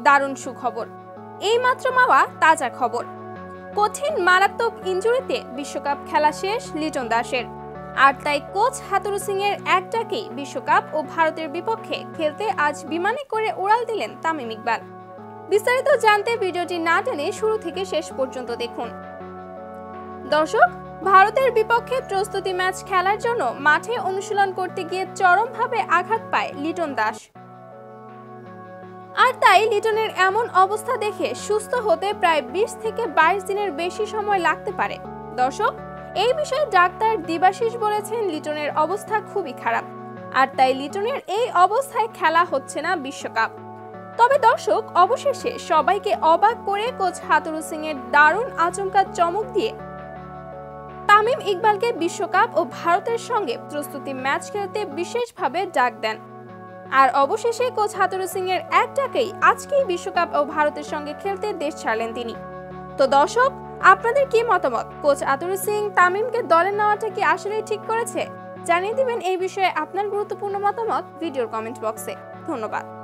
দারুণ সুখবর। এইমাত্র পাওয়া তাজা খবর, কঠিন মারাত্মক ইনজুরিতে বিশ্বকাপ খেলা শেষ লিটন দাসের। আর তাই কোচ হাথুরু সিং এর এক ডাকেই বিশ্বকাপ ও ভারতের বিপক্ষে খেলতে আজ বিমানে করে উড়াল দিলেন তামিম ইকবাল। বিস্তারিত জানতে ভিডিওটি না টেনে শুরু থেকে শেষ পর্যন্ত দেখুন। দর্শক, ভারতের বিপক্ষে প্রস্তুতি ম্যাচ খেলার জন্য মাঠে অনুশীলন করতে গিয়ে চরমভাবে আঘাত পায় লিটন দাস। আর তাই লিটনের এমন অবস্থা দেখে সুস্থ হতে প্রায় 20 থেকে 22 দিনের বেশি সময় লাগতে পারে। দর্শক, এই বিষয়ে ডাক্তার দিবাশিস বলেছেন লিটনের অবস্থা খুবই খারাপ। আর তাই লিটনের এই অবস্থায় খেলা হচ্ছে না বিশ্বকাপ। তবে দর্শক, অবশেষে সবাইকে অবাক করে কোচ হাথুরু সিং এর দারুণ আচমকা চমক দিয়ে তামিম ইকবালকে বিশ্বকাপ ও ভারতের সঙ্গে প্রস্তুতি ম্যাচ খেলতে বিশেষভাবে ডাক দেন। আর অবশেষে কোচ হাথুরু সিং এর এক ডাকেই আজকেই বিশ্বকাপ ও ভারতের সঙ্গে খেলতে দেশ ছাড়লেন তিনি। তো দর্শক, আপনাদের কি মতামত? কোচ হাথুরু সিং তামিমকে দলে নেওয়াটা কি আসলেই ঠিক করেছে? জানিয়ে দিবেন এই বিষয়ে আপনার গুরুত্বপূর্ণ মতামত ভিডিওর কমেন্ট বক্সে। ধন্যবাদ।